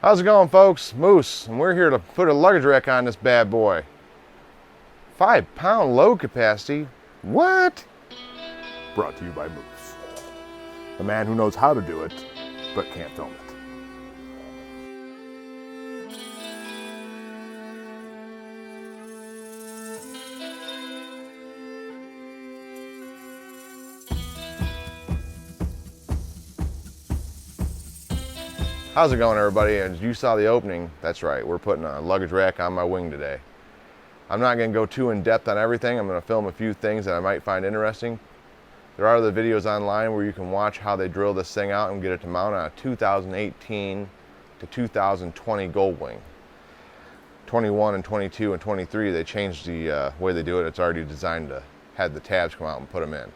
How's it going, folks? Moose, and we're here to put a luggage rack on this bad boy. 5-pound load capacity? What? Brought to you by Moose, the man who knows how to do it, but can't film it. How's it going, everybody? As you saw the opening, that's right, we're putting a luggage rack on my wing today. I'm not going to go too in depth on everything. I'm going to film a few things that I might find interesting. There are other videos online where you can watch how they drill this thing out and get it to mount on a 2018 to 2020 Goldwing. 21 and 22 and 23, they changed the way they do it. It's already designed to have the tabs come out and put them in.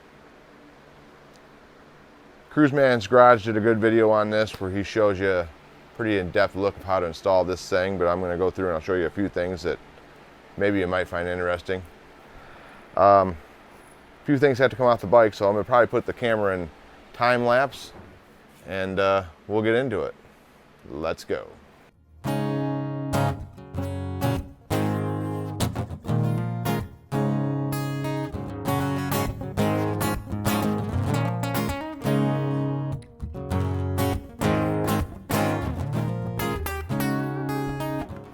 Cruiseman's Garage did a good video on this where he shows you a pretty in-depth look of how to install this thing, but I'm going to go through and I'll show you a few things that maybe you might find interesting. A few things have to come off the bike, so I'm going to probably put the camera in time lapse and we'll get into it. Let's go.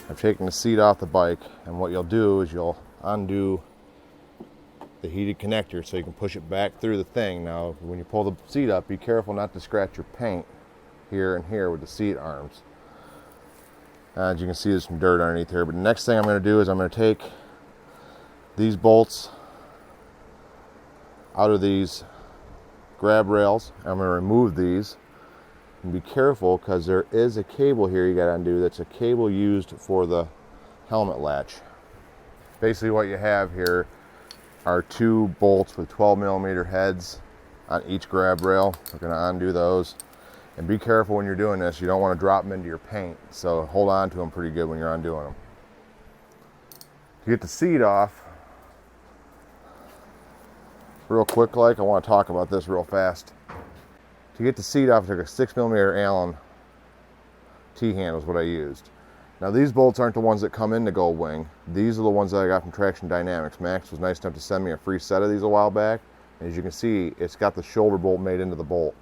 I've taken the seat off the bike, and what you'll do is you'll undo the heated connector so you can push it back through the thing. Now, when you pull the seat up, be careful not to scratch your paint here and here with the seat arms. As you can see, there's some dirt underneath here, but the next thing I'm going to do is I'm going to take these bolts out of these grab rails. I'm going to remove these. And be careful, because there is a cable here you got to undo. That's a cable used for the helmet latch. Basically what you have here are two bolts with 12mm heads on each grab rail. We're going to undo those. And be careful when you're doing this. You don't want to drop them into your paint. So hold on to them pretty good when you're undoing them. To get the seat off, real quick I want to talk about this real fast. To get the seat off, I took a 6mm Allen T-handle is what I used. Now these bolts aren't the ones that come in the Goldwing. These are the ones that I got from Traction Dynamics. Max was nice enough to send me a free set of these a while back. And as you can see, it's got the shoulder bolt made into the bolt.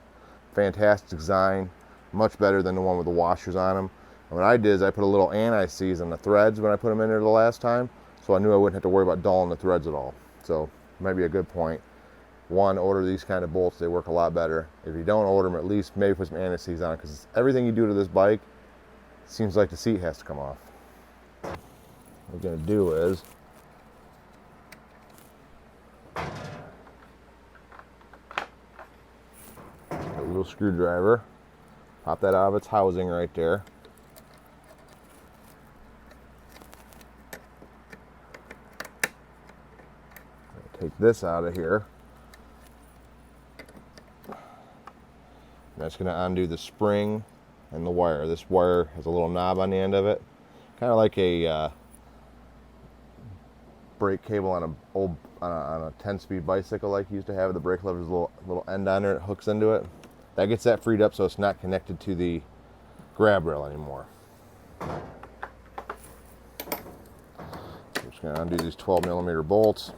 Fantastic design, much better than the one with the washers on them. And what I did is I put a little anti-seize on the threads when I put them in there the last time, so I knew I wouldn't have to worry about dulling the threads at all. So it might be a good point. One, order these kind of bolts. They work a lot better. If you don't order them, at least maybe put some anti-seize on it, because everything you do to this bike seems like the seat has to come off. What we're going to do is a little screwdriver, pop that out of its housing right there. Take this out of here. That's going to undo the spring and the wire. This wire has a little knob on the end of it, kind of like a brake cable on a 10-speed bicycle like you used to have. The brake lever's a little end on there that hooks into it. That gets that freed up so it's not connected to the grab rail anymore. I'm just going to undo these 12mm bolts.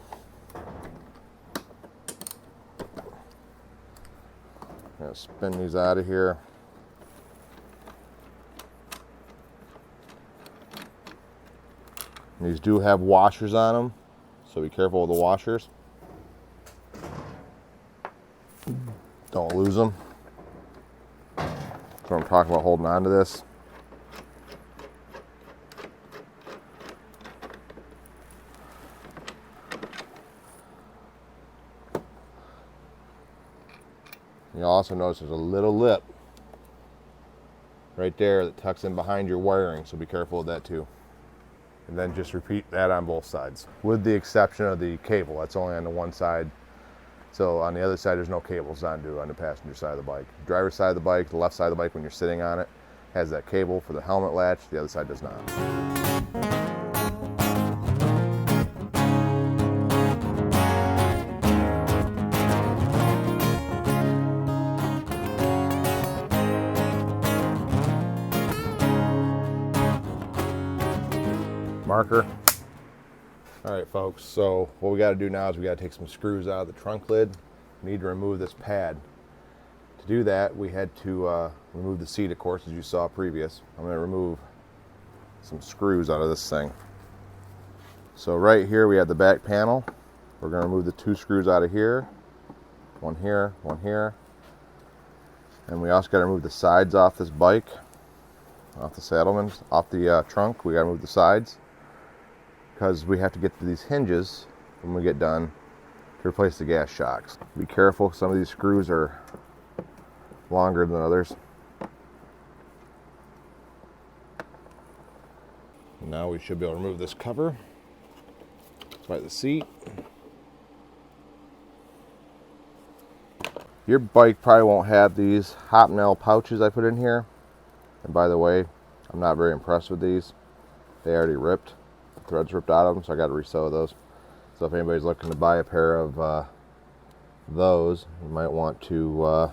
Gonna spin these out of here. These do have washers on them, so be careful with the washers. Don't lose them. That's what I'm talking about, holding on to this. You'll also notice there's a little lip right there that tucks in behind your wiring, so be careful of that too. And then just repeat that on both sides, with the exception of the cable. That's only on the one side. So on the other side, there's no cables on the passenger side of the bike. Driver's side of the bike, the left side of the bike when you're sitting on it, has that cable for the helmet latch. The other side does not. marker. All right, folks, so what we got to do now is we got to take some screws out of the trunk lid. We need to remove this pad. To do that, we had to remove the seat, of course, as you saw previous. I'm going to remove some screws out of this thing. So right here we have the back panel. We're going to remove the 2 screws out of here. One here, one here. And we also got to remove the sides off this bike, off the saddleman, off the trunk. We got to remove the sides, because we have to get to these hinges when we get done to replace the gas shocks. Be careful, some of these screws are longer than others. Now we should be able to remove this cover by the seat. Your bike probably won't have these hobnail pouches I put in here. And by the way, I'm not very impressed with these. They already ripped. Threads ripped out of them, so I got to resew those. So if anybody's looking to buy a pair of those, you might want to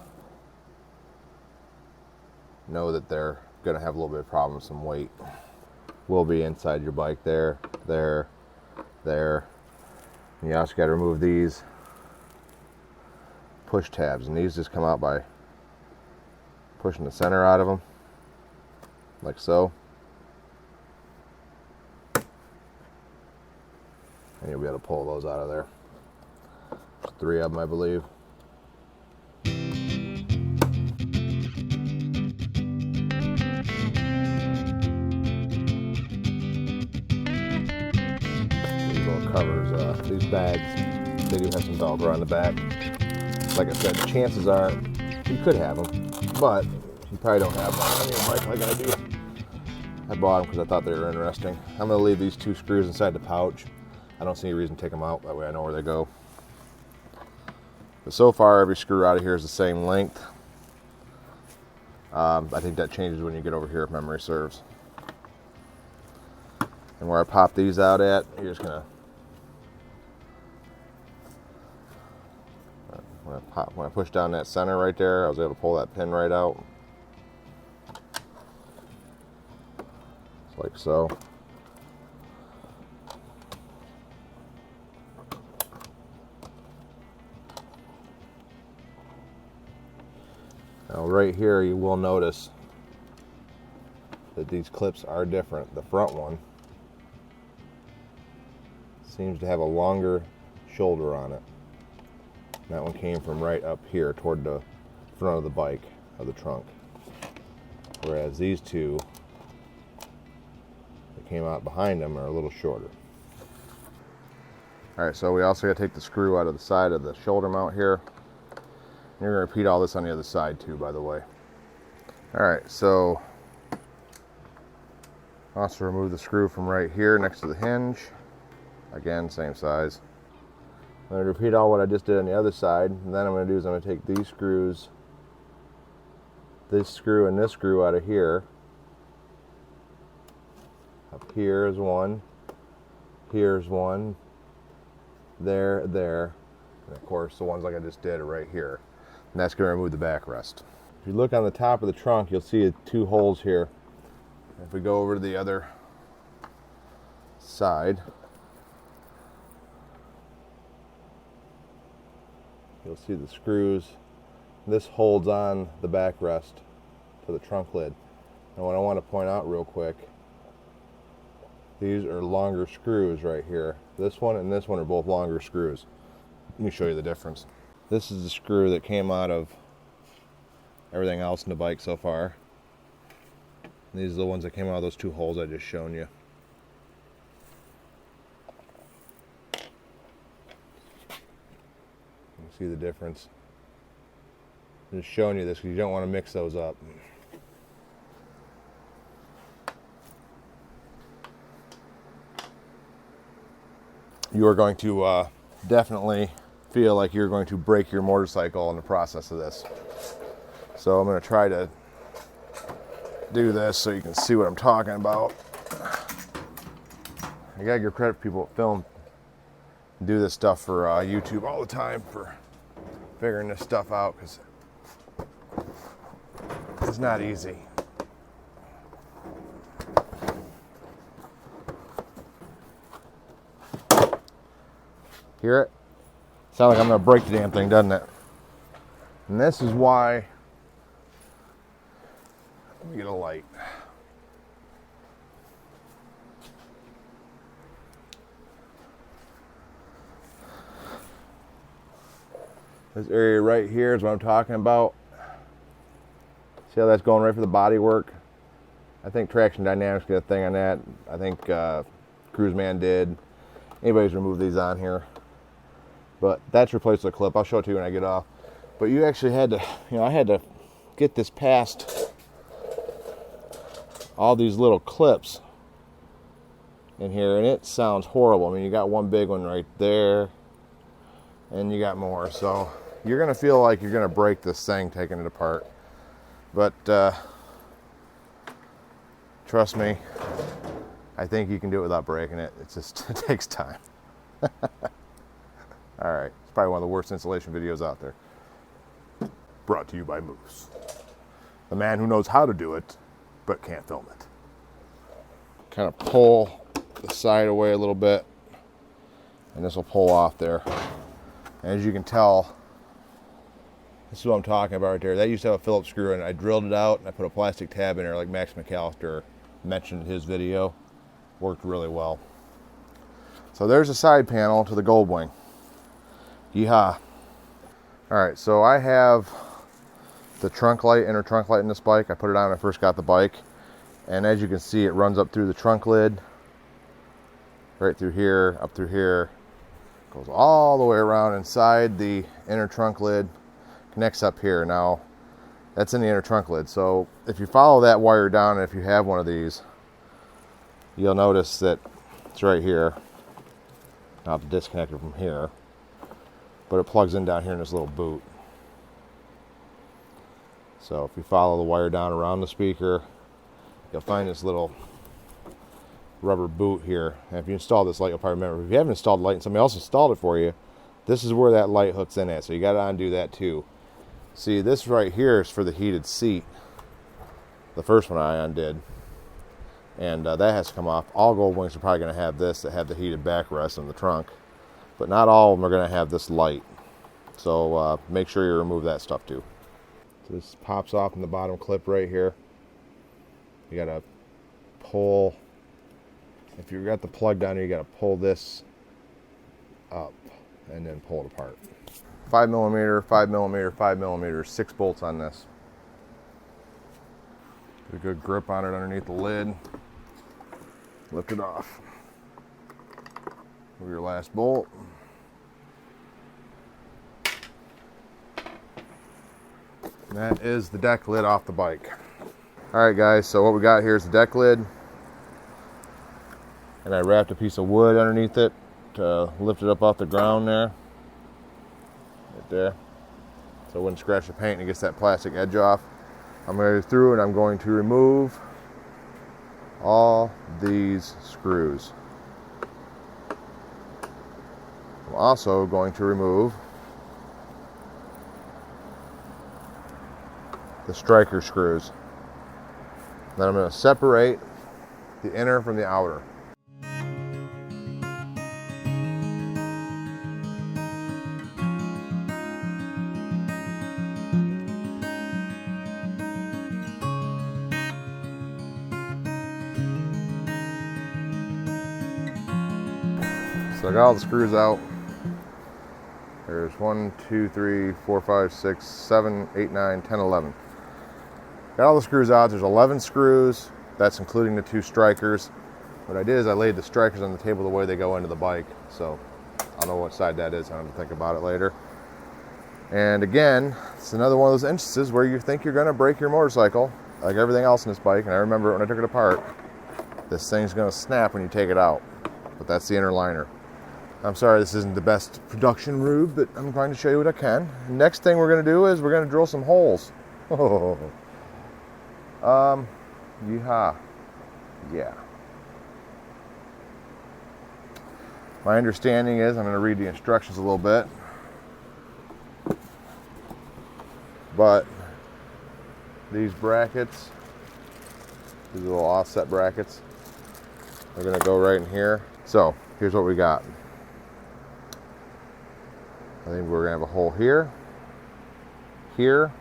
know that they're going to have a little bit of problem with some weight. Will be inside your bike there, there, there. And you also got to remove these push tabs, and these just come out by pushing the center out of them, like so. And you'll be able to pull those out of there. There's 3 of them, I believe. These little covers, these bags, they do have some Velcro on the back. Like I said, the chances are you could have them, but you probably don't have one on your bike like I do. I bought them because I thought they were interesting. I'm going to leave these 2 screws inside the pouch. I don't see any reason to take them out, that way I know where they go. But so far, every screw out of here is the same length. I think that changes when you get over here, if memory serves. And where I pop these out at, you're just gonna, when I push down that center right there, I was able to pull that pin right out. Just like so. Now right here you will notice that these clips are different. The front one seems to have a longer shoulder on it. That one came from right up here toward the front of the bike, of the trunk. Whereas these 2 that came out behind them are a little shorter. Alright, so we also got to take the screw out of the side of the shoulder mount here. You're going to repeat all this on the other side too, by the way. Alright, so also remove the screw from right here next to the hinge. Again, same size. I'm going to repeat all what I just did on the other side, and then I'm going to do is I'm going to take these screws, this screw and this screw out of here. Up here is one, here's one, there, there, and of course the ones like I just did are right here. And that's going to remove the backrest. If you look on the top of the trunk, you'll see 2 holes here. If we go over to the other side, you'll see the screws. This holds on the backrest to the trunk lid. And what I want to point out real quick, these are longer screws right here. This one and this one are both longer screws. Let me show you the difference. This is the screw that came out of everything else in the bike so far. And these are the ones that came out of those 2 holes I just shown you. You see the difference. I'm just showing you this because you don't want to mix those up. You are going to definitely feel like you're going to break your motorcycle in the process of this. So I'm going to try to do this so you can see what I'm talking about. I gotta give credit to people that film, do this stuff for YouTube all the time for figuring this stuff out, because it's not easy. Hear it? Sounds like I'm gonna break the damn thing, doesn't it? And this is why, let me get a light. This area right here is what I'm talking about. See how that's going right for the body work? I think Traction Dynamics did a thing on that. I think Cruiseman did. Anybody's removed these on here. But that's replaced with a clip. I'll show it to you when I get off. But you actually had to, I had to get this past all these little clips in here, and it sounds horrible. I mean, you got one big one right there, and you got more. So you're gonna feel like you're gonna break this thing taking it apart. But trust me, I think you can do it without breaking it. It's just, it takes time. All right, it's probably one of the worst installation videos out there. Brought to you by Moose, the man who knows how to do it, but can't film it. Kind of pull the side away a little bit, and this will pull off there. And as you can tell, this is what I'm talking about right there. That used to have a Phillips screw in it. I drilled it out and I put a plastic tab in there like Max McAllister mentioned in his video. Worked really well. So there's a side panel to the Goldwing. Yeehaw. Alright, so I have the trunk light, inner trunk light in this bike. I put it on when I first got the bike. And as you can see, it runs up through the trunk lid. Right through here, up through here. Goes all the way around inside the inner trunk lid. Connects up here. Now, that's in the inner trunk lid. So if you follow that wire down, and if you have one of these, you'll notice that it's right here. I'll have to disconnect it from here. But it plugs in down here in this little boot. So if you follow the wire down around the speaker, you'll find this little rubber boot here. And if you install this light, you'll probably remember. If you haven't installed the light and somebody else installed it for you, this is where that light hooks in at. So you got to undo that too. See, this right here is for the heated seat. The first one I undid. And that has to come off. All Goldwings are probably going to have this that have the heated backrest in the trunk. But not all of them are going to have this light. So make sure you remove that stuff too. So this pops off in the bottom clip right here. You got to pull. If you've got the plug down here, you got to pull this up and then pull it apart. 5mm, 5mm, 5mm, 6 bolts on this. Get a good grip on it underneath the lid. Lift it off. Move your last bolt. And that is the deck lid off the bike. Alright guys, so what we got here is the deck lid. And I wrapped a piece of wood underneath it to lift it up off the ground there. Right there. So it wouldn't scratch the paint and it gets that plastic edge off. I'm going to go through and I'm going to remove all these screws. I'm also going to remove the striker screws. Then I'm going to separate the inner from the outer. So I got all the screws out. There's 1, 2, 3, 4, 5, 6, 7, 8, 9, 10, 11. Got all the screws out. There's 11 screws. That's including the 2 strikers. What I did is I laid the strikers on the table the way they go into the bike. So I don't know what side that is. I have to think about it later. And again, it's another one of those instances where you think you're going to break your motorcycle, like everything else in this bike. And I remember when I took it apart, this thing's going to snap when you take it out. But that's the inner liner. I'm sorry this isn't the best production rube, but I'm trying to show you what I can. Next thing we're going to do is we're going to drill some holes. Yeehaw. Yeah. My understanding is, I'm going to read the instructions a little bit, but these brackets, these little offset brackets, are going to go right in here. So here's what we got. I think we're gonna have a hole here, here,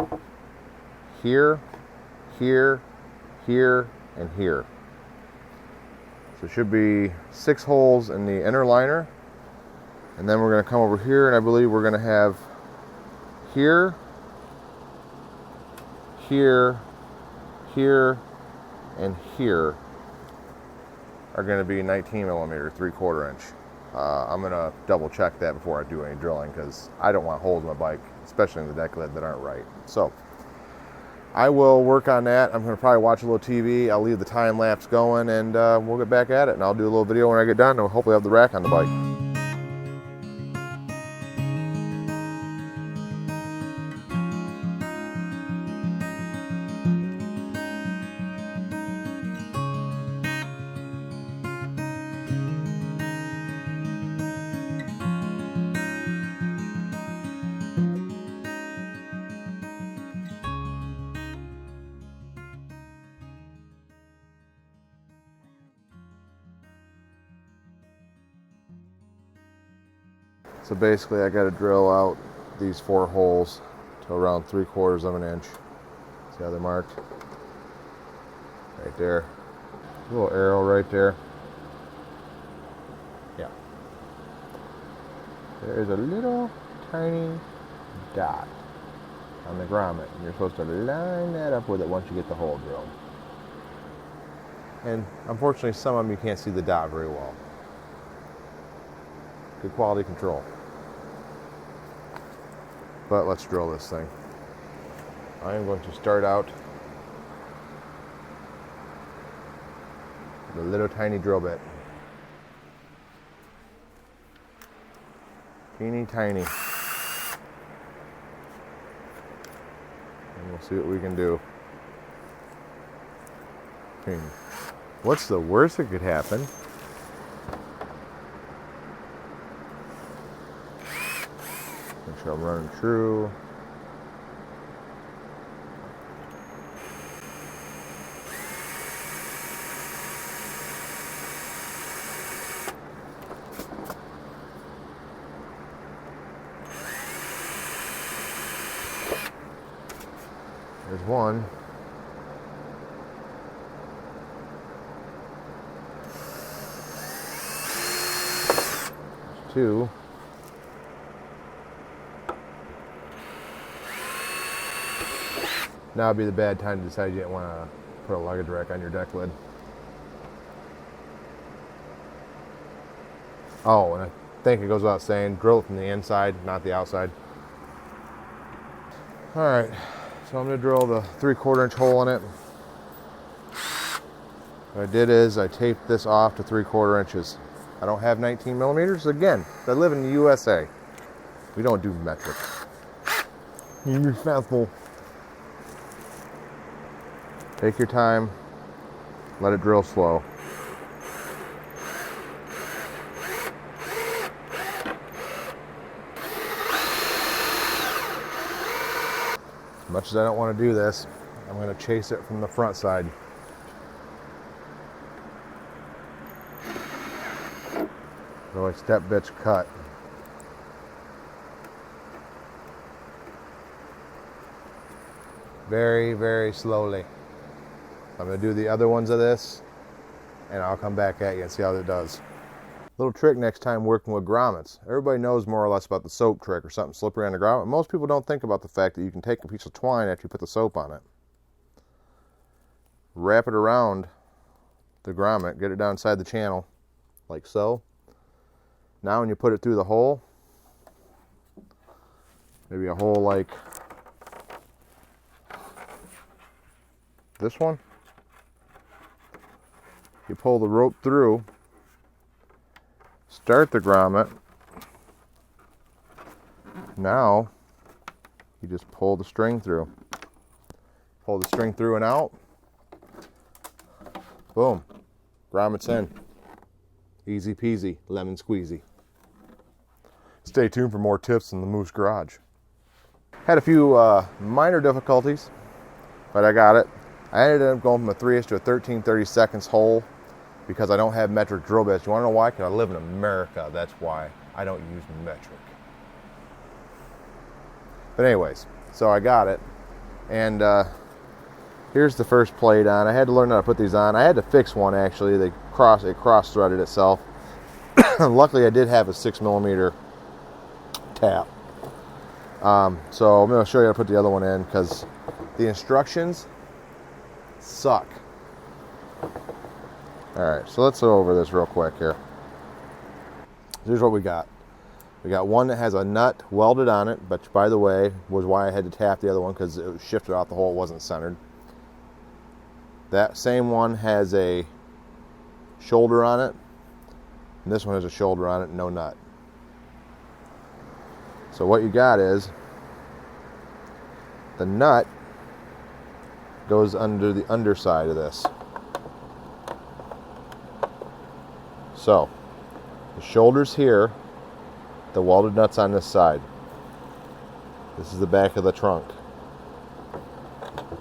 here, here, here, and here. So it should be 6 holes in the inner liner. And then we're gonna come over here, and I believe we're gonna have here, here, here, and here are gonna be 19 millimeter, 3/4 inch. I'm gonna double check that before I do any drilling, because I don't want holes in my bike, especially in the deck lid, that aren't right. So I will work on that. I'm gonna probably watch a little TV. I'll leave the time lapse going, and we'll get back at it, and I'll do a little video when I get done, and we'll hopefully have the rack on the bike. So basically I got to drill out these 4 holes to around 3/4 of an inch. See how they're marked? Right there. A little arrow right there. Yeah. There's a little tiny dot on the grommet, and you're supposed to line that up with it once you get the hole drilled. And unfortunately some of them you can't see the dot very well. Good quality control. But let's drill this thing. I am going to start out with a little tiny drill bit. Teeny tiny. And we'll see what we can do. What's the worst that could happen? Make sure I'm running true. There's one. There's 2. Now would be the bad time to decide you didn't want to put a luggage rack on your deck lid. Oh, and I think it goes without saying, drill it from the inside, not the outside. Alright, so I'm going to drill the 3/4 inch hole in it. What I did is I taped this off to 3/4 inches. I don't have 19 millimeters. Again, I live in the USA. We don't do metric. You're faithful. Take your time, let it drill slow. As much as I don't want to do this, I'm going to chase it from the front side. Really step bitch cut. Very, very slowly. I'm going to do the other ones of this, and I'll come back at you and see how it does. Little trick next time working with grommets. Everybody knows more or less about the soap trick or something slippery on the grommet. Most people don't think about the fact that you can take a piece of twine after you put the soap on it. Wrap it around the grommet, get it down inside the channel, like so. Now when you put it through the hole, maybe a hole like this one, you pull the rope through, start the grommet. Now you just pull the string through. Pull the string through and out. Boom. Grommet's in. Easy peasy, lemon squeezy. Stay tuned for more tips in the Moose Garage. Had a few minor difficulties, but I got it. I ended up going from a 3/8 to a 13/32 hole because I don't have metric drill bits. You want to know why? Because I live in America. That's why I don't use metric. But anyways, so I got it, and here's the first plate on. I had to learn how to put these on. I had to fix one actually. It cross-threaded itself. Luckily, I did have a 6mm tap. So I'm going to show you how to put the other one in because the instructions suck. Alright, so let's go over this real quick here. Here's what we got. We got one that has a nut welded on it, but by the way, was why I had to tap the other one because it was shifted out the hole, it wasn't centered. That same one has a shoulder on it, and this one has a shoulder on it, no nut. So what you got is the nut goes under the underside of this. So the shoulder's here, the welded nut's on this side. This is the back of the trunk.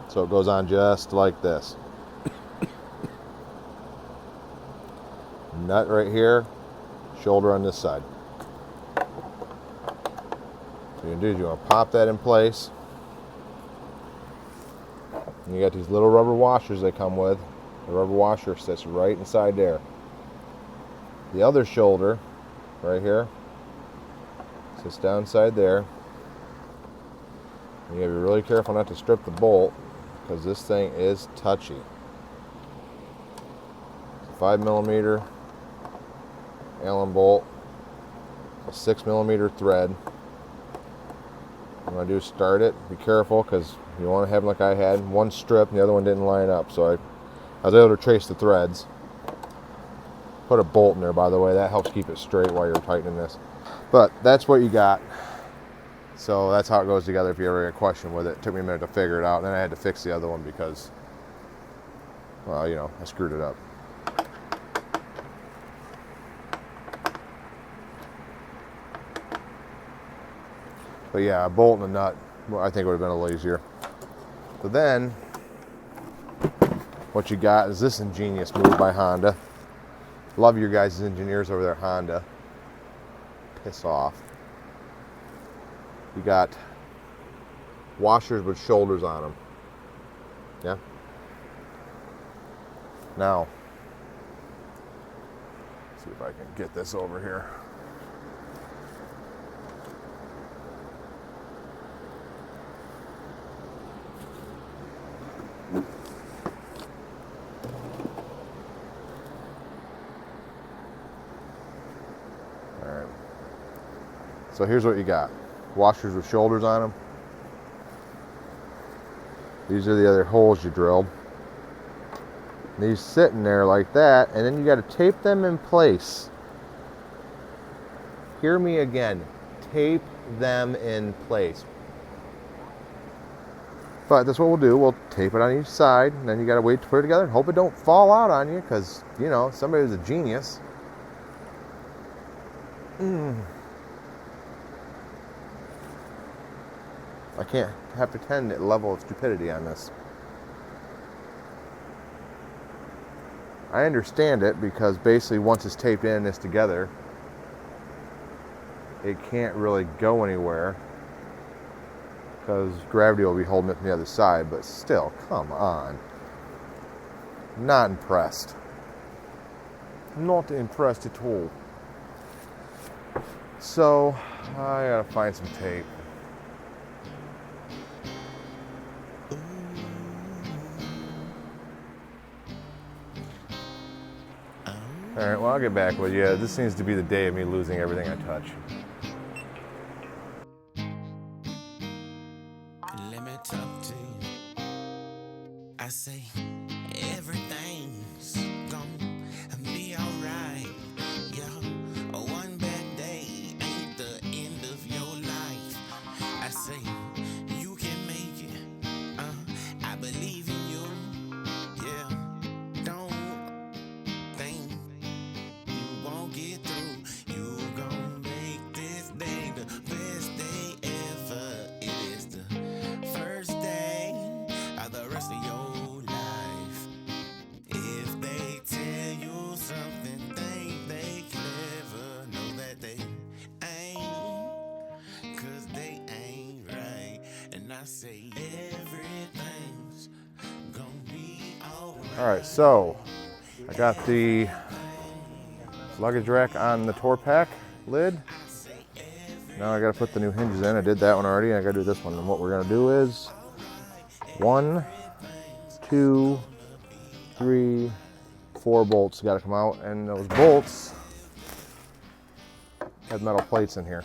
So it goes on just like this. Nut right here, shoulder on this side. So what you do is you want to pop that in place. And you got these little rubber washers they come with. The rubber washer sits right inside there. The other shoulder, right here, sits down inside there. And you gotta be really careful not to strip the bolt because this thing is touchy. It's a 5mm Allen bolt, a 6mm thread. What I'm gonna do is start it. Be careful because you want to have, like I had, one strip and the other one didn't line up. So I was able to trace the threads. Put a bolt in there, by the way. That helps keep it straight while you're tightening this. But that's what you got. So that's how it goes together if you ever get a question with it. It took me a minute to figure it out. And then I had to fix the other one because, well, you know, I screwed it up. But yeah, a bolt and a nut, well, I think would have been a little easier. So then, what you got is this ingenious move by Honda. Love your guys' engineers over there, Honda. Piss off. You got washers with shoulders on them. Yeah? Now, let's see if I can get this over here. So here's what you got. Washers with shoulders on them. These are the other holes you drilled. These sitting there like that, and then you got to tape them in place. Hear me again. Tape them in place. But that's what we'll do. We'll tape it on each side, and then you got to wait to put it together and hope it don't fall out on you, because, you know, somebody who's a genius. I can't have pretend at level of stupidity on this. I understand it because basically once it's taped in and it's together, it can't really go anywhere because gravity will be holding it from the other side, but still, come on. Not impressed. Not impressed at all. So, I gotta find some tape. Alright, well, I'll get back with you. This seems to be the day of me losing everything I touch. Let me talk to you. I say everything's gonna be alright. Yeah, one bad day ain't the end of your life. I say you can make it. I believe in you. Yeah, don't think you won't get through. You gon' make this say everything's gonna be alright. All right, so I got the luggage rack on the tour pack lid. Now I gotta put the new hinges in. I did that one already. I gotta do this one. And what we're gonna do is 1, 2, 3, 4 bolts gotta come out, and those bolts have metal plates in here.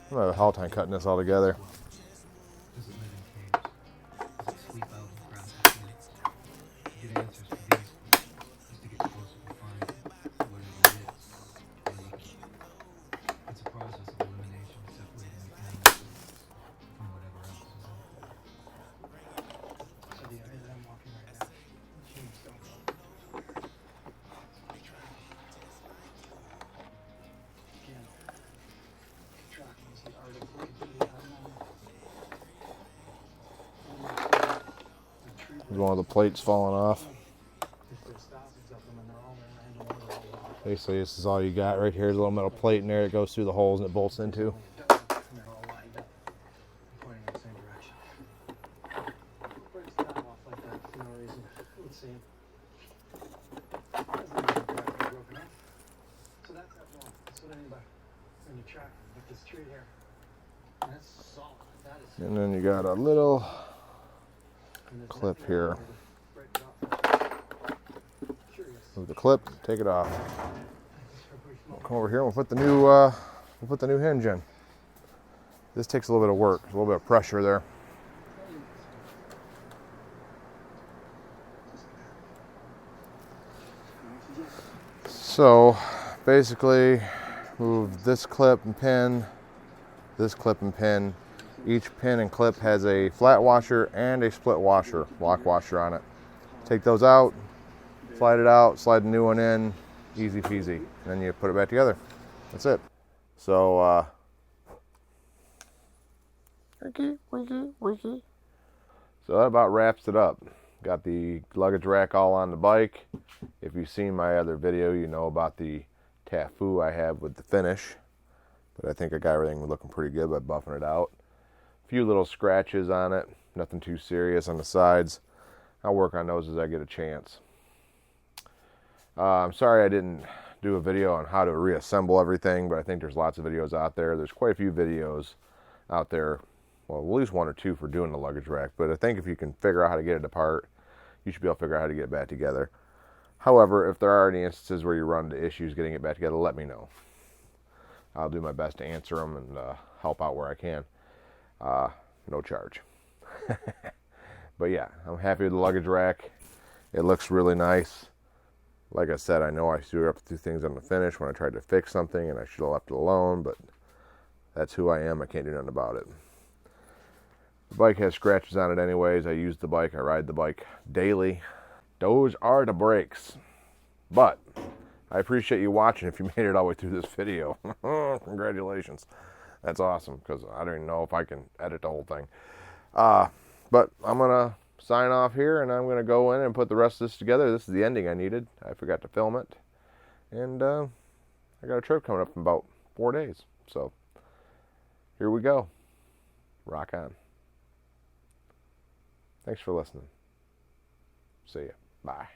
I'm gonna have a hell time cutting this all together. One of the plates falling off. Basically, this is all you got right here. There's a little metal plate in there that goes through the holes and it bolts into. And then you got a little clip here. Move the clip, take it off. We'll come over here and we'll put the new hinge in. This takes a little bit of work, a little bit of pressure there. So basically move this clip and pin, this clip and pin. Each pin and clip has a flat washer and a split washer, lock washer on it. Take those out, slide it out, slide the new one in, easy peasy. And then you put it back together. That's it. So, so that about wraps it up. Got the luggage rack all on the bike. If you've seen my other video, you know about the tafu I have with the finish. But I think I got everything looking pretty good by buffing it out. A few little scratches on it, nothing too serious on the sides. I'll work on those as I get a chance. I'm sorry I didn't do a video on how to reassemble everything, but I think there's lots of videos out there. There's quite a few videos out there, well, at least 1 or 2 for doing the luggage rack, but I think if you can figure out how to get it apart, you should be able to figure out how to get it back together. However, if there are any instances where you run into issues getting it back together, let me know. I'll do my best to answer them and help out where I can. No charge. But yeah, I'm happy with the luggage rack. It looks really nice. Like I said, I know I screwed up 2 things on the finish when I tried to fix something and I should have left it alone, but that's who I am. I can't do nothing about it. The bike has scratches on it anyways. I use the bike. I ride the bike daily. Those are the brakes. But I appreciate you watching if you made it all the way through this video. Congratulations. That's awesome because I don't even know if I can edit the whole thing. But I'm going to sign off here and I'm going to go in and put the rest of this together. This is the ending I needed. I forgot to film it. And I got a trip coming up in about 4 days. So here we go. Rock on. Thanks for listening. See ya. Bye.